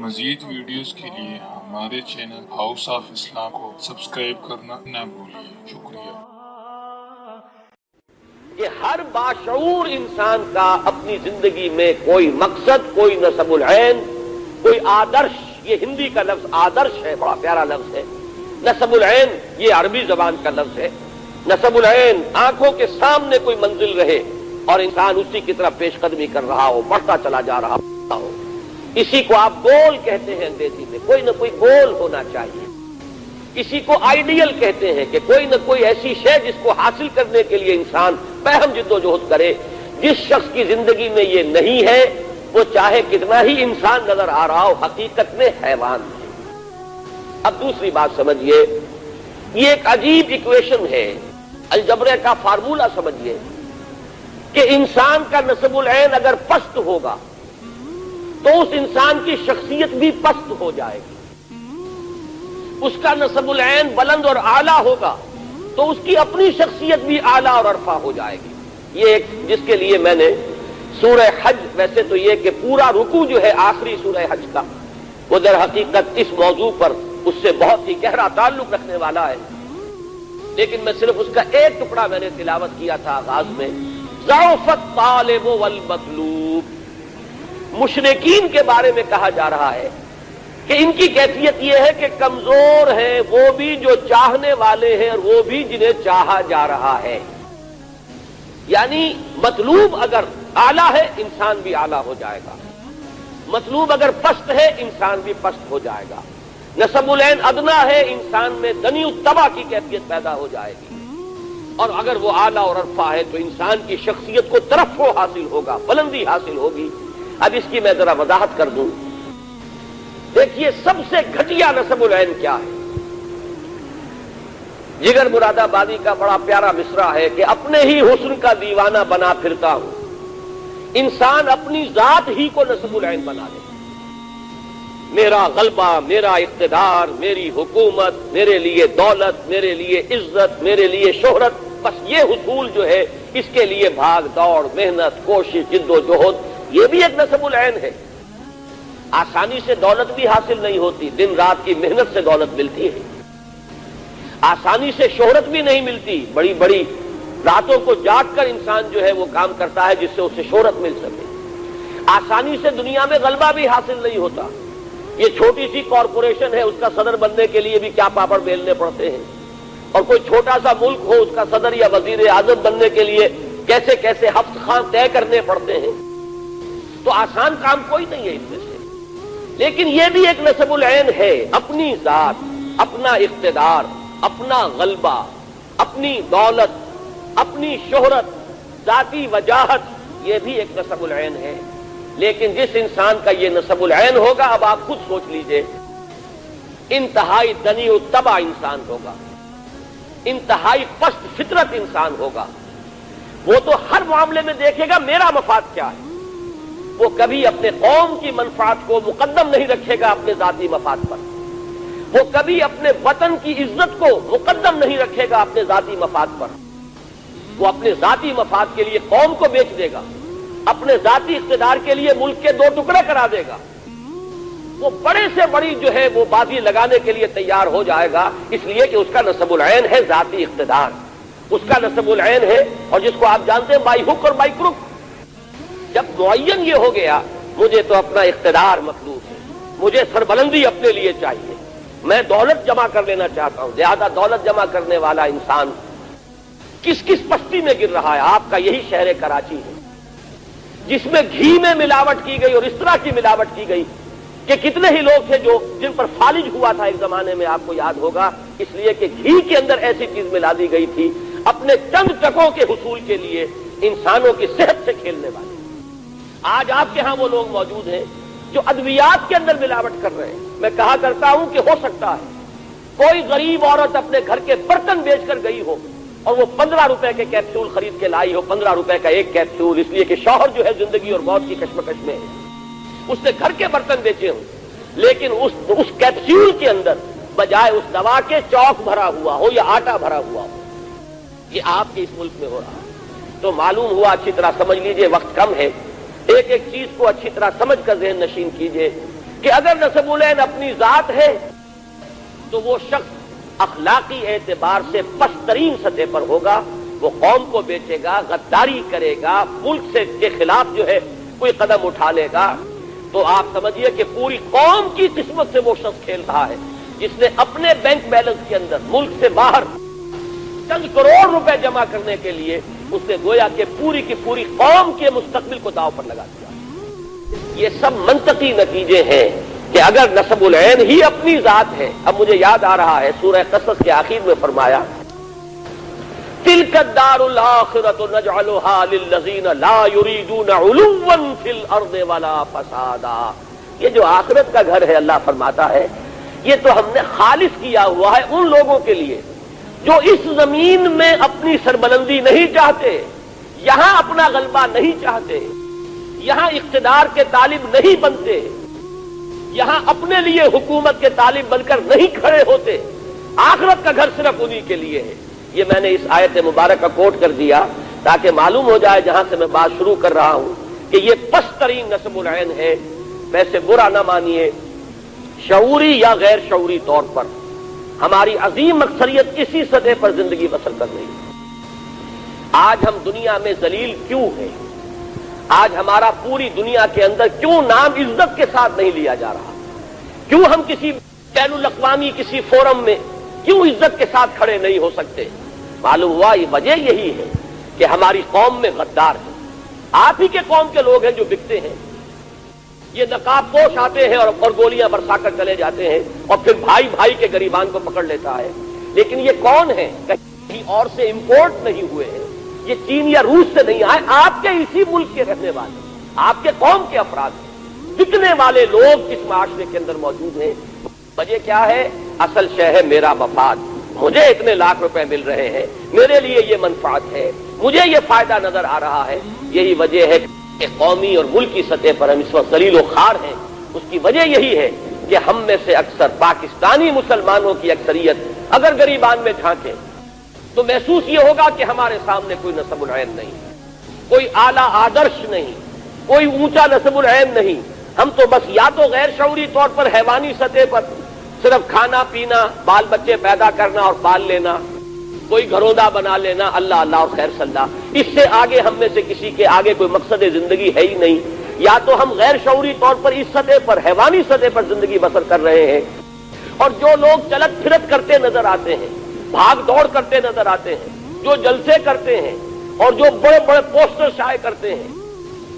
مزید ویڈیوز کے لیے ہمارے چینل ہاؤس آف اسلام کو سبسکرائب کرنا نہ بھولیے۔ شکریہ۔ کہ ہر باشعور انسان کا اپنی زندگی میں کوئی مقصد، کوئی نصب العین، کوئی آدرش۔ یہ ہندی کا لفظ آدرش ہے، بڑا پیارا لفظ ہے۔ نصب العین یہ عربی زبان کا لفظ ہے۔ نصب العین آنکھوں کے سامنے کوئی منزل رہے اور انسان اسی کی طرف پیش قدمی کر رہا ہو، بڑھتا چلا جا رہا ہو، اسی کو آپ گول کہتے ہیں انگریزی میں۔ کوئی نہ کوئی گول ہونا چاہیے۔ اسی کو آئیڈیل کہتے ہیں کہ کوئی نہ کوئی ایسی شے جس کو حاصل کرنے کے لیے انسان پہم جد و جہد کرے۔ جس شخص کی زندگی میں یہ نہیں ہے، وہ چاہے کتنا ہی انسان نظر آ رہا ہو، حقیقت میں حیوان ہے۔ اب دوسری بات سمجھیے، یہ ایک عجیب ایکویشن ہے، الجبرے کا فارمولہ سمجھیے کہ انسان کا نصب العین اگر پست ہوگا تو اس انسان کی شخصیت بھی پست ہو جائے گی۔ اس کا نصب العین بلند اور اعلیٰ ہوگا تو اس کی اپنی شخصیت بھی اعلیٰ اور عرفہ ہو جائے گی۔ یہ ایک جس کے لیے میں نے سورہ حج، ویسے تو یہ کہ پورا رکوع جو ہے آخری سورہ حج کا، وہ در حقیقت اس موضوع پر اس سے بہت ہی گہرا تعلق رکھنے والا ہے، لیکن میں صرف اس کا ایک ٹکڑا میں نے تلاوت کیا تھا آغاز میں۔ ضعف الطالب والمطلوب، مشرکین کے بارے میں کہا جا رہا ہے کہ ان کی کیفیت یہ ہے کہ کمزور ہیں وہ بھی جو چاہنے والے ہیں اور وہ بھی جنہیں چاہا جا رہا ہے۔ یعنی مطلوب اگر اعلیٰ ہے انسان بھی اعلیٰ ہو جائے گا، مطلوب اگر پست ہے انسان بھی پست ہو جائے گا۔ نصب العین ادنا ہے، انسان میں دنی الطبع کی کیفیت پیدا ہو جائے گی، اور اگر وہ اعلیٰ اور عرفہ ہے تو انسان کی شخصیت کو ترفع حاصل ہوگا، بلندی حاصل ہوگی۔ اب اس کی میں ذرا وضاحت کر دوں۔ دیکھیے سب سے گھٹیا نصب العین کیا ہے؟ جگر مراد آبادی کا بڑا پیارا مصرع ہے کہ اپنے ہی حسن کا دیوانہ بنا پھرتا ہوں۔ انسان اپنی ذات ہی کو نصب العین بنا لے۔ میرا غلبہ، میرا اقتدار، میری حکومت، میرے لیے دولت، میرے لیے عزت، میرے لیے شہرت، بس یہ حصول جو ہے اس کے لیے بھاگ دوڑ، محنت، کوشش، جد و جہد، یہ بھی ایک نصب العین ہے۔ آسانی سے دولت بھی حاصل نہیں ہوتی، دن رات کی محنت سے دولت ملتی ہے۔ آسانی سے شہرت بھی نہیں ملتی، بڑی بڑی راتوں کو جاگ کر انسان جو ہے وہ کام کرتا ہے جس سے اسے شہرت مل سکے۔ آسانی سے دنیا میں غلبہ بھی حاصل نہیں ہوتا۔ یہ چھوٹی سی کارپوریشن ہے، اس کا صدر بننے کے لیے بھی کیا پاپڑ بیلنے پڑتے ہیں، اور کوئی چھوٹا سا ملک ہو، اس کا صدر یا وزیر اعظم بننے کے لیے کیسے کیسے ہفت خواہ طے کرنے پڑتے ہیں۔ تو آسان کام کوئی نہیں ہے اس میں سے۔ لیکن یہ بھی ایک نصب العین ہے، اپنی ذات، اپنا اقتدار، اپنا غلبہ، اپنی دولت، اپنی شہرت، ذاتی وجاہت، یہ بھی ایک نصب العین ہے۔ لیکن جس انسان کا یہ نصب العین ہوگا، اب آپ خود سوچ لیجئے، انتہائی دنی الطبع انسان ہوگا، انتہائی پست فطرت انسان ہوگا۔ وہ تو ہر معاملے میں دیکھے گا میرا مفاد کیا ہے۔ وہ کبھی اپنے قوم کی منفعت کو مقدم نہیں رکھے گا اپنے ذاتی مفاد پر۔ وہ کبھی اپنے وطن کی عزت کو مقدم نہیں رکھے گا اپنے ذاتی مفاد پر۔ وہ اپنے ذاتی مفاد کے لیے قوم کو بیچ دے گا، اپنے ذاتی اقتدار کے لیے ملک کے دو ٹکڑے کرا دے گا۔ وہ بڑے سے بڑی جو ہے وہ بازی لگانے کے لیے تیار ہو جائے گا، اس لیے کہ اس کا نصب العین ہے ذاتی اقتدار، اس کا نصب العین ہے، اور جس کو آپ جانتے ہیں بائی ہک اور بائی کروک۔ جب معین یہ ہو گیا مجھے تو اپنا اقتدار مطلوب ہے، مجھے سربلندی اپنے لیے چاہیے، میں دولت جمع کر لینا چاہتا ہوں، زیادہ دولت جمع کرنے والا انسان کس کس پستی میں گر رہا ہے؟ آپ کا یہی شہر کراچی ہے، جس میں گھی میں ملاوٹ کی گئی اور اس طرح کی ملاوٹ کی گئی کہ کتنے ہی لوگ تھے جو جن پر فالج ہوا تھا ایک زمانے میں، آپ کو یاد ہوگا، اس لیے کہ گھی کے اندر ایسی چیز ملا دی گئی تھی اپنے چند ٹکوں کے حصول کے لیے، انسانوں کی صحت سے کھیلنے والے۔ آج آپ کے ہاں وہ لوگ موجود ہیں جو ادویات کے اندر ملاوٹ کر رہے ہیں۔ میں کہا کرتا ہوں کہ ہو سکتا ہے کوئی غریب عورت اپنے گھر کے برتن بیچ کر گئی ہو اور وہ 15 روپے کے کیپسول خرید کے لائی ہو، 15 روپے کا ایک کیپسول، اس لیے کہ شوہر جو ہے زندگی اور موت کی کشمکش میں ہے، اس نے گھر کے برتن بیچے ہوں، لیکن اس کیپسول کے اندر بجائے اس دوا کے چوک بھرا ہوا ہو یا آٹا بھرا ہوا ہو۔ یہ آپ کے اس ملک میں ہو رہا ہے۔ تو معلوم ہوا، اچھی طرح سمجھ لیجئے، وقت کم ہے، ایک ایک چیز کو اچھی طرح سمجھ کر ذہن نشین کیجئے کہ اگر نسب العین اپنی ذات ہے تو وہ شخص اخلاقی اعتبار سے پسترین سطح پر ہوگا، وہ قوم کو بیچے گا، غداری کرے گا، ملک سے کے خلاف جو ہے کوئی قدم اٹھا لے گا، تو آپ سمجھیے کہ پوری قوم کی قسمت سے وہ شخص کھیل رہا ہے جس نے اپنے بینک بیلنس کے اندر ملک سے باہر چند کروڑ روپے جمع کرنے کے لیے اس نے گویا کہ پوری کی پوری قوم کے مستقبل کو داؤ پر لگا دیا۔ یہ سب منطقی نتیجے ہیں کہ اگر نسب العین ہی اپنی ذات ہے۔ اب مجھے یاد آ رہا ہے سورہ قصص کے آخر میں فرمایا تِلْكَ الدَّارُ الْآخِرَةُ نَجْعَلُهَا لِلَّذِينَ لَا يُرِيدُونَ عُلُوًّا فِي الْأَرْضِ وَلَا فَسَادًا۔ یہ جو آخرت کا گھر ہے اللہ فرماتا ہے یہ تو ہم نے خالص کیا ہوا ہے ان لوگوں کے لیے جو اس زمین میں اپنی سربلندی نہیں چاہتے، یہاں اپنا غلبہ نہیں چاہتے، یہاں اقتدار کے طالب نہیں بنتے، یہاں اپنے لیے حکومت کے طالب بن کر نہیں کھڑے ہوتے۔ آخرت کا گھر صرف انہی کے لیے ہے۔ یہ میں نے اس آیت مبارکہ کوٹ کر دیا تاکہ معلوم ہو جائے جہاں سے میں بات شروع کر رہا ہوں کہ یہ پست ترین نسب العین ہے۔ ویسے برا نہ مانیے، شعوری یا غیر شعوری طور پر ہماری عظیم اکثریت اسی سطح پر زندگی بسر کر رہی ہے۔ آج ہم دنیا میں ذلیل کیوں ہیں؟ آج ہمارا پوری دنیا کے اندر کیوں نام عزت کے ساتھ نہیں لیا جا رہا؟ کیوں ہم کسی بین الاقوامی کسی فورم میں کیوں عزت کے ساتھ کھڑے نہیں ہو سکتے؟ معلوم ہوا یہ وجہ یہی ہے کہ ہماری قوم میں غدار ہیں۔ آپ ہی کے قوم کے لوگ ہیں جو بکتے ہیں۔ یہ نقاب پوش آتے ہیں اور گولیاں برسا کر چلے جاتے ہیں اور پھر بھائی بھائی کے گریبان کو پکڑ لیتا ہے۔ لیکن یہ کون ہے؟ کہیں اور سے امپورٹ نہیں ہوئے ہیں، یہ چین یا روس سے نہیں آئے، آپ کے اسی ملک کے رہنے والے، آپ کے قوم کے افراد ہیں۔ بکنے والے لوگ اس معاشرے کے اندر موجود ہیں۔ وجہ کیا ہے؟ اصل شے ہے میرا مفاد، مجھے اتنے لاکھ روپے مل رہے ہیں، میرے لیے یہ منفعت ہے، مجھے یہ فائدہ نظر آ رہا ہے۔ یہی وجہ ہے کہ قومی اور ملکی سطح پر ہم اس وقت ذلیل و خوار ہیں۔ اس کی وجہ یہی ہے کہ ہم میں سے اکثر پاکستانی مسلمانوں کی اکثریت اگر گریبان میں جھانکے تو محسوس یہ ہوگا کہ ہمارے سامنے کوئی نسب العین نہیں، کوئی اعلیٰ آدرش نہیں، کوئی اونچا نسب العین نہیں۔ ہم تو بس یا تو غیر شعوری طور پر حیوانی سطح پر صرف کھانا پینا، بال بچے پیدا کرنا اور پال لینا، کوئی گھروندا بنا لینا، اللہ اللہ اور خیر صلی اللہ، اس سے آگے ہم میں سے کسی کے آگے کوئی مقصد زندگی ہے ہی نہیں۔ یا تو ہم غیر شعوری طور پر اس سطح پر حیوانی سطح پر زندگی بسر کر رہے ہیں، اور جو لوگ چلت پھرت کرتے نظر آتے ہیں، بھاگ دوڑ کرتے نظر آتے ہیں، جو جلسے کرتے ہیں اور جو بڑے بڑے پوسٹر شائع کرتے ہیں،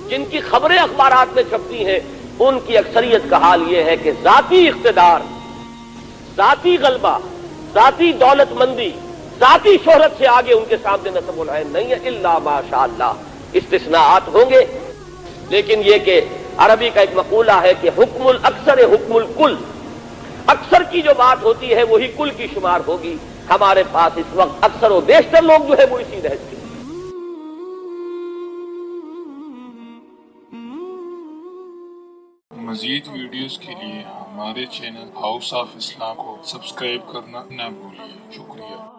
جن کی خبریں اخبارات میں چھپتی ہیں، ان کی اکثریت کا حال یہ ہے کہ ذاتی اقتدار، ذاتی غلبہ، ذاتی دولت مندی، ذاتی شہرت سے آگے ان کے سامنے نسب العین نہیں ہے، الا ماشاء اللہ۔ استثناءات ہوں گے، لیکن یہ کہ عربی کا ایک مقولہ ہے کہ حکم الاکثر حکم الکل، اکثر کی جو بات ہوتی ہے وہی کل کی شمار ہوگی۔ ہمارے پاس اس وقت اکثر و بیشتر لوگ جو ہے وہ اسی نہج کے۔ مزید ویڈیوز کے لیے ہمارے چینل ہاؤس آف اسلام کو سبسکرائب کرنا نہ بھولیے۔ شکریہ۔